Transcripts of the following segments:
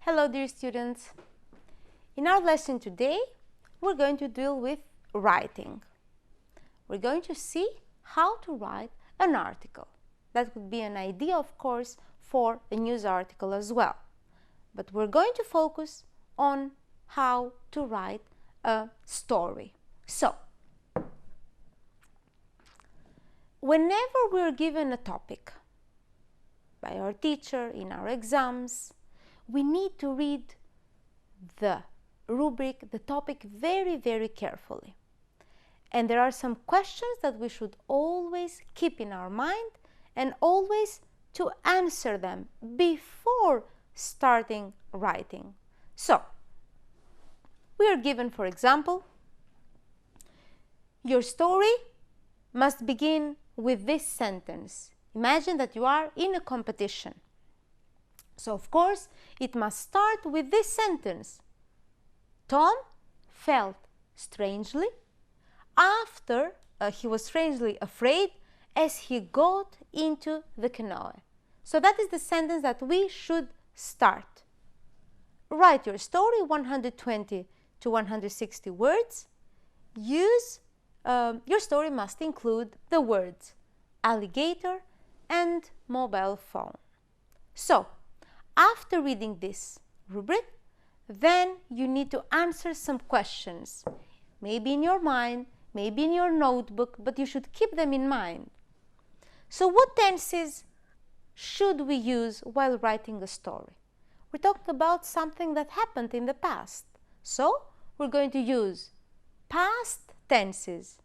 Hello dear students. In our lesson today, we're going to deal with writing. We're going to see how to write an article. That would be an idea, of course, for a news article as well. But we're going to focus on how to write a story. So, whenever we're given a topic by our teacher in our exams, we need to read the rubric, the topic very carefully. And there are some questions that we should always keep in our mind and always to answer them before starting writing. So, we are given, for example, your story must begin with this sentence. Imagine that you are in a competition. So, of course, it must start with this sentence. Tom felt strangely after he was strangely afraid as he got into the canoe. So that is the sentence that we should start. Write your story, 120 to 160 words. Your story must include the words alligator and mobile phone. So, after reading this rubric, then you need to answer some questions, maybe in your mind, maybe in your notebook, but you should keep them in mind. So what tenses should we use while writing a story? We talked about something that happened in the past. So we're going to use past tenses,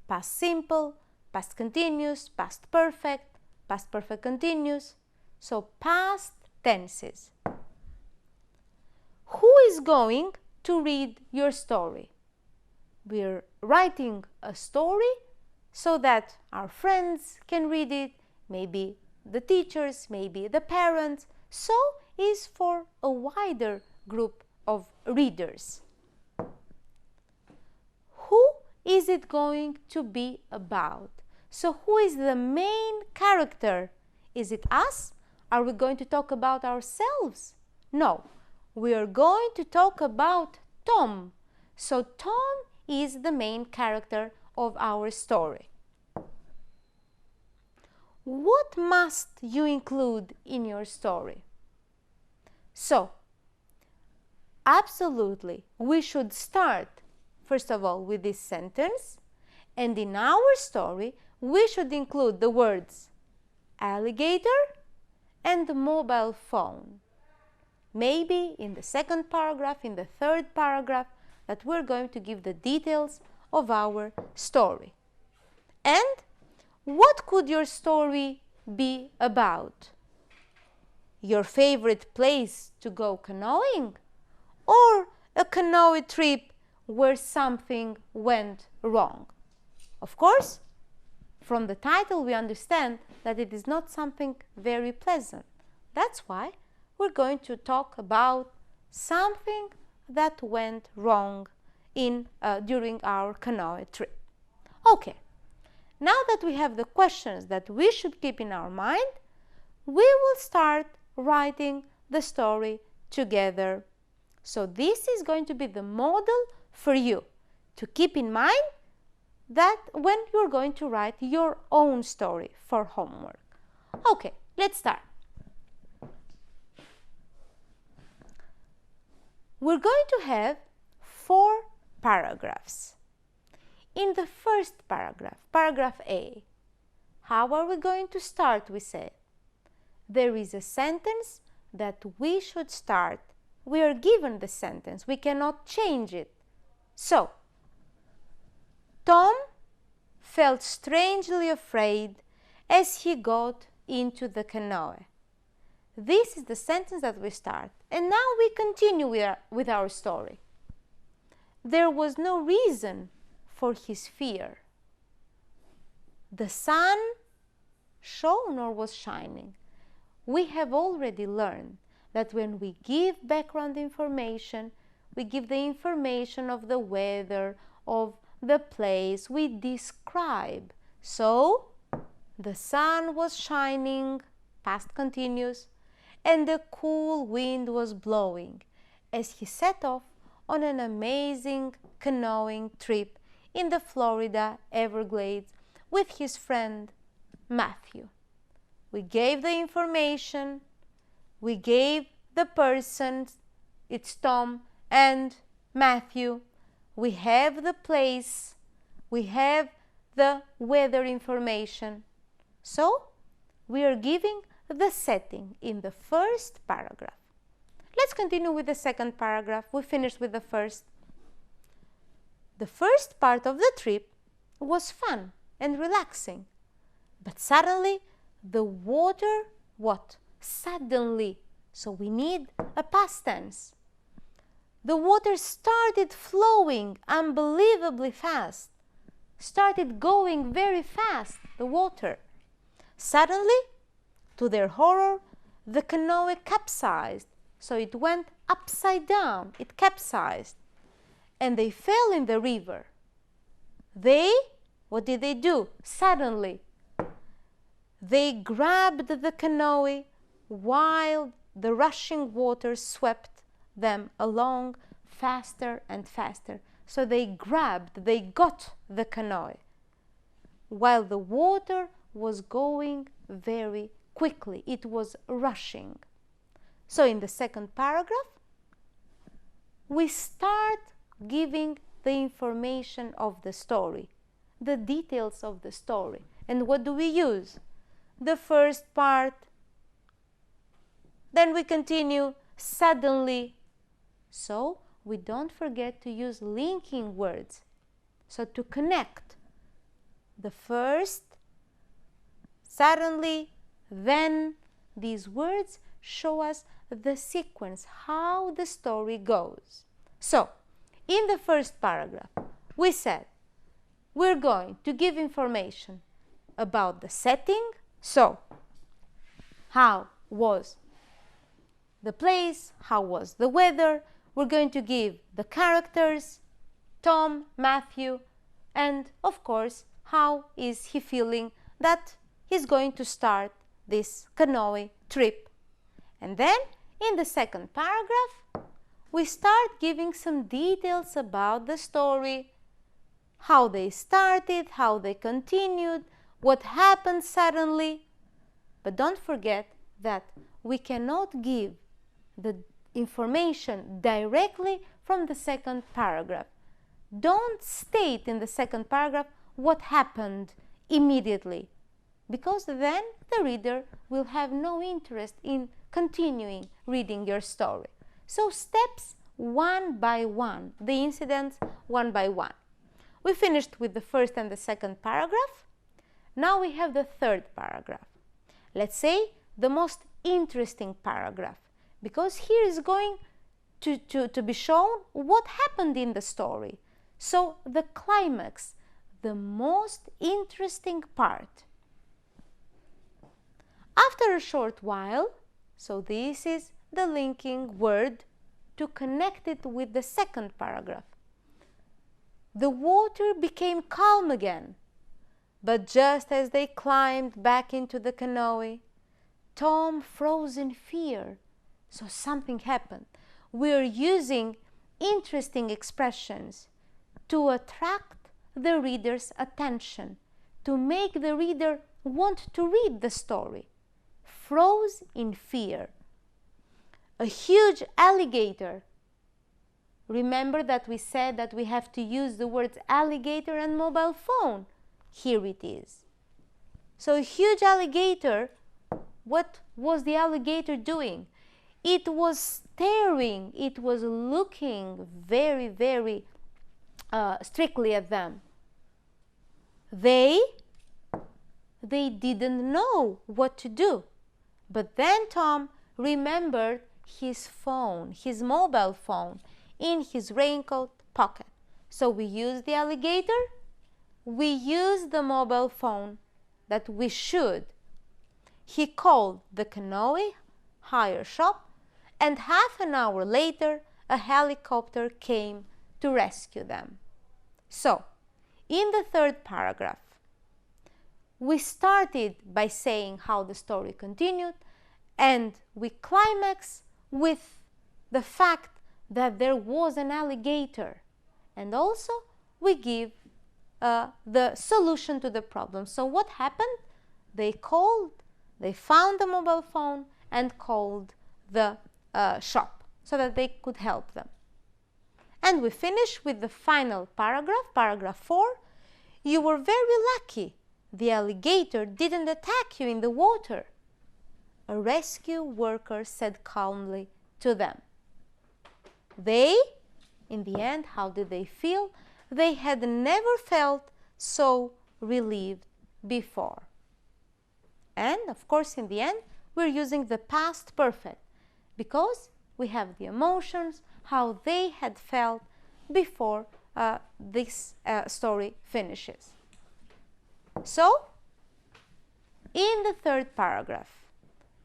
past simple, past continuous, past perfect continuous. So past tenses. Who is going to read your story? We're writing a story so that our friends can read it, maybe the teachers, maybe the parents. So is for a wider group of readers. Who is it going to be about? So who is the main character? Is it us? Are we going to talk about ourselves? No, we are going to talk about Tom. So Tom is the main character of our story. What must you include in your story? So, absolutely, we should start, first of all, with this sentence. And in our story, we should include the words alligator and mobile phone. Maybe in the second paragraph, in the third paragraph, that we're going to give the details of our story. And what could your story be about? Your favorite place to go canoeing? Or a canoe trip where something went wrong? Of course, from the title we understand that it is not something very pleasant. That's why we're going to talk about something that went wrong during our canoe trip. Okay, now that we have the questions that we should keep in our mind, we will start writing the story together. So this is going to be the model for you to keep in mind that when you're going to write your own story for homework. Okay, let's start. We're going to have 4 paragraphs. In the first paragraph, paragraph A, how are we going to start, we said? There is a sentence that we should start. We are given the sentence. We cannot change it. So, Tom felt strangely afraid as he got into the canoe. This is the sentence that we start. And now we continue with our story. There was no reason for his fear. The sun shone or was shining. We have already learned that when we give background information, we give the information of the weather, of the place, we describe. So, the sun was shining, past continuous, and the cool wind was blowing as he set off on an amazing canoeing trip in the Florida Everglades with his friend Matthew. We gave the information, we gave the persons, it's Tom and Matthew. We have the place, we have the weather information. So, we are giving the setting in the first paragraph. Let's continue with the second paragraph. We finished with the first. The first part of the trip was fun and relaxing. But suddenly, the water, what? Suddenly. So we need a past tense. The water started flowing unbelievably fast. Started going very fast, the water. Suddenly, to their horror, the canoe capsized. So it went upside down, it capsized. And they fell in the river. What did they do? Suddenly, they grabbed the canoe while the rushing water swept them along faster and faster. So they got the canoe while the water was going very quickly. It was rushing. So in the second paragraph, we start giving the information of the story, the details of the story. And what do we use? The first part. Then we continue suddenly. So we don't forget to use linking words. So to connect the first, suddenly, then, these words show us the sequence, how the story goes. So, in the first paragraph, we said we're going to give information about the setting. So, how was the place? How was the weather? We're going to give the characters, Tom, Matthew, and of course, how is he feeling that he's going to start this canoe trip. And then, in the second paragraph, we start giving some details about the story, how they started, how they continued, what happened suddenly. But don't forget that we cannot give the information directly from the second paragraph. Don't state in the second paragraph what happened immediately, because then the reader will have no interest in continuing reading your story. So steps one by one, the incidents one by one. We finished with the first and the second paragraph. Now we have the third paragraph. Let's say the most interesting paragraph, because here is going to be shown what happened in the story. So the climax, the most interesting part. After a short while, so this is the linking word to connect it with the second paragraph. The water became calm again, but just as they climbed back into the canoe, Tom froze in fear. So something happened. We're using interesting expressions to attract the reader's attention, to make the reader want to read the story. Froze in fear. A huge alligator. Remember that we said that we have to use the words alligator and mobile phone. Here it is. So a huge alligator, what was the alligator doing? It was staring, it was looking very, very strictly at them. They didn't know what to do. But then Tom remembered his phone, his mobile phone, in his raincoat pocket. So we use the alligator, we use the mobile phone that we should. He called the canoe hire shop, and half an hour later, a helicopter came to rescue them. So, in the third paragraph, we started by saying how the story continued, and we climax with the fact that there was an alligator, and also we give the solution to the problem. So what happened? They found the mobile phone and called the shop so that they could help them. And we finish with the final paragraph, paragraph 4. You were very lucky. The alligator didn't attack you in the water, a rescue worker said calmly to them. They, in the end, how did they feel? They had never felt so relieved before. And, of course, in the end, we're using the past perfect because we have the emotions, how they had felt before this story finishes. So, in the third paragraph,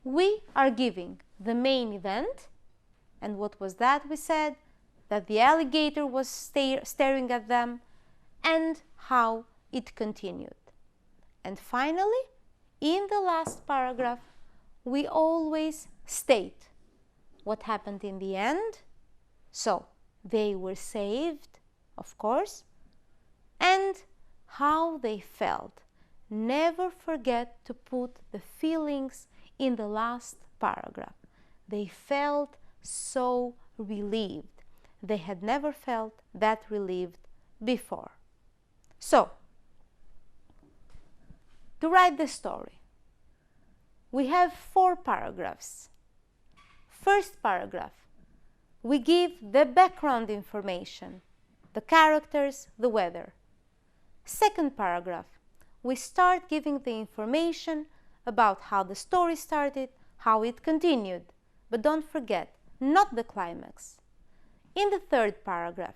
we are giving the main event. And what was that? We said that the alligator was staring at them and how it continued. And finally, in the last paragraph, we always state what happened in the end. So, they were saved, of course, and how they felt. Never forget to put the feelings in the last paragraph. They felt so relieved. They had never felt that relieved before. So, to write the story, we have 4 paragraphs. First paragraph, we give the background information, the characters, the weather. Second paragraph, we start giving the information about how the story started, how it continued. But don't forget, not the climax. In the third paragraph,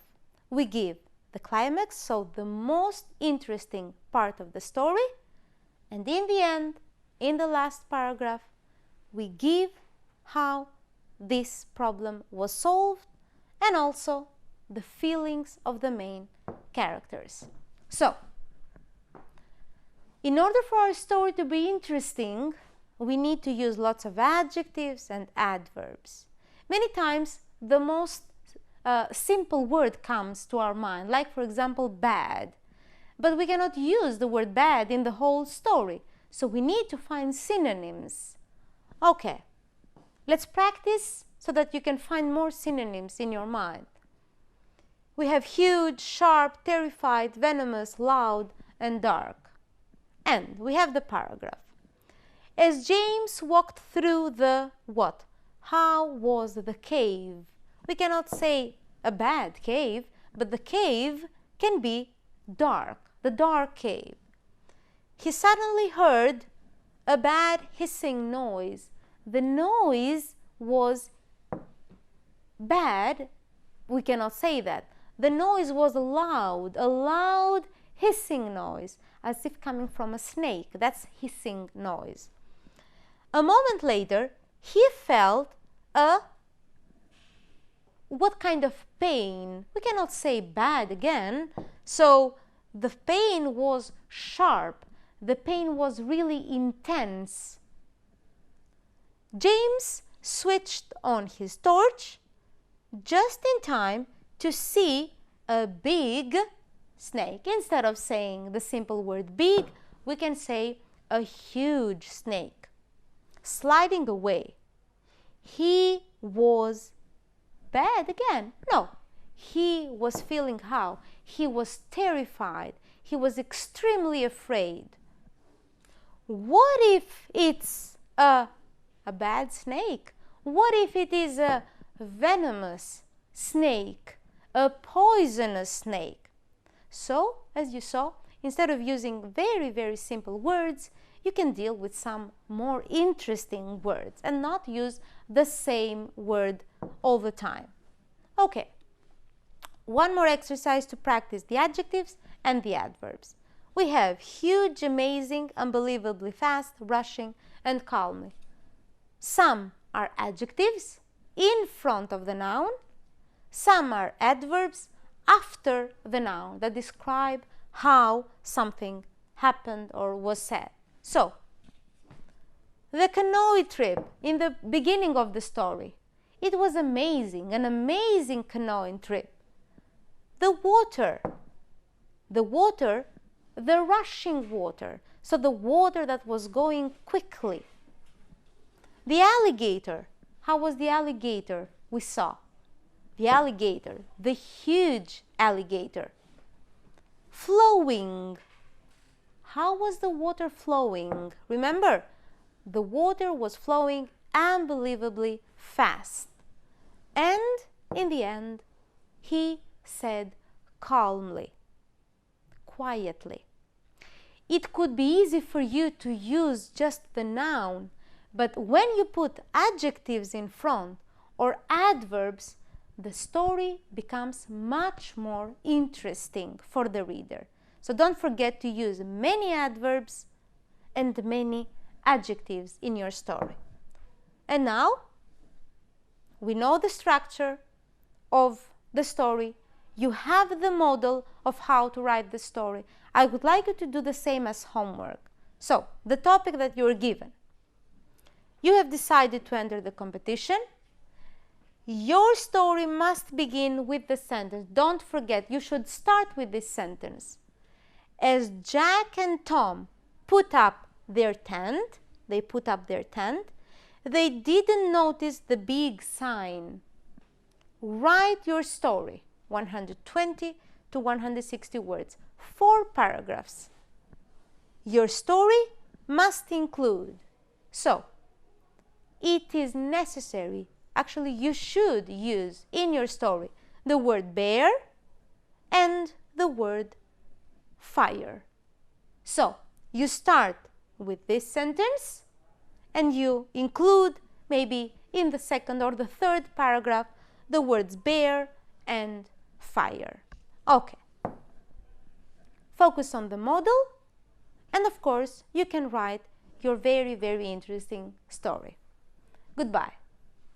we give the climax, so the most interesting part of the story. And in the end, in the last paragraph, we give how this problem was solved and also the feelings of the main characters. So, in order for our story to be interesting, we need to use lots of adjectives and adverbs. Many times, the most simple word comes to our mind, like for example, bad. But we cannot use the word bad in the whole story, so we need to find synonyms. Okay, let's practice so that you can find more synonyms in your mind. We have huge, sharp, terrified, venomous, loud, and dark. And we have the paragraph. As James walked through the what? How was the cave? We cannot say a bad cave, but the cave can be dark, the dark cave. He suddenly heard a bad hissing noise. The noise was bad. We cannot say that. The noise was loud, a loud hissing noise, as if coming from a snake. That's hissing noise. A moment later, he felt what kind of pain? We cannot say bad again. So the pain was sharp. The pain was really intense. James switched on his torch just in time to see a big snake. Instead of saying the simple word big, we can say a huge snake sliding away. He was bad again. No, he was feeling how? He was terrified. He was extremely afraid. What if it's a bad snake? What if it is a venomous snake, a poisonous snake? So, as you saw, instead of using very, very simple words, you can deal with some more interesting words and not use the same word all the time. Okay, one more exercise to practice the adjectives and the adverbs. We have huge, amazing, unbelievably fast, rushing, and calmly. Some are adjectives in front of the noun. Some are adverbs after the noun that describe how something happened or was said. So, the canoe trip in the beginning of the story. It was amazing, an amazing canoeing trip. The water, the rushing water, so the water that was going quickly. The alligator, how was the alligator we saw? The alligator, the huge alligator. Flowing, how was the water flowing? Remember, the water was flowing unbelievably fast. And in the end, he said calmly, quietly. It could be easy for you to use just the noun, but when you put adjectives in front or adverbs, the story becomes much more interesting for the reader. So don't forget to use many adverbs and many adjectives in your story. And now we know the structure of the story. You have the model of how to write the story. I would like you to do the same as homework. So, the topic that you are given. You have decided to enter the competition. Your story must begin with the sentence. Don't forget, you should start with this sentence. As Jack and Tom put up their tent, they didn't notice the big sign. Write your story, 120 to 160 words, 4 paragraphs. Your story must include, so it is necessary, actually you should use in your story the word bear and the word fire. So you start with this sentence and you include maybe in the second or the third paragraph the words bear and fire. Okay. Focus on the model, and of course you can write your very, very interesting story. Goodbye.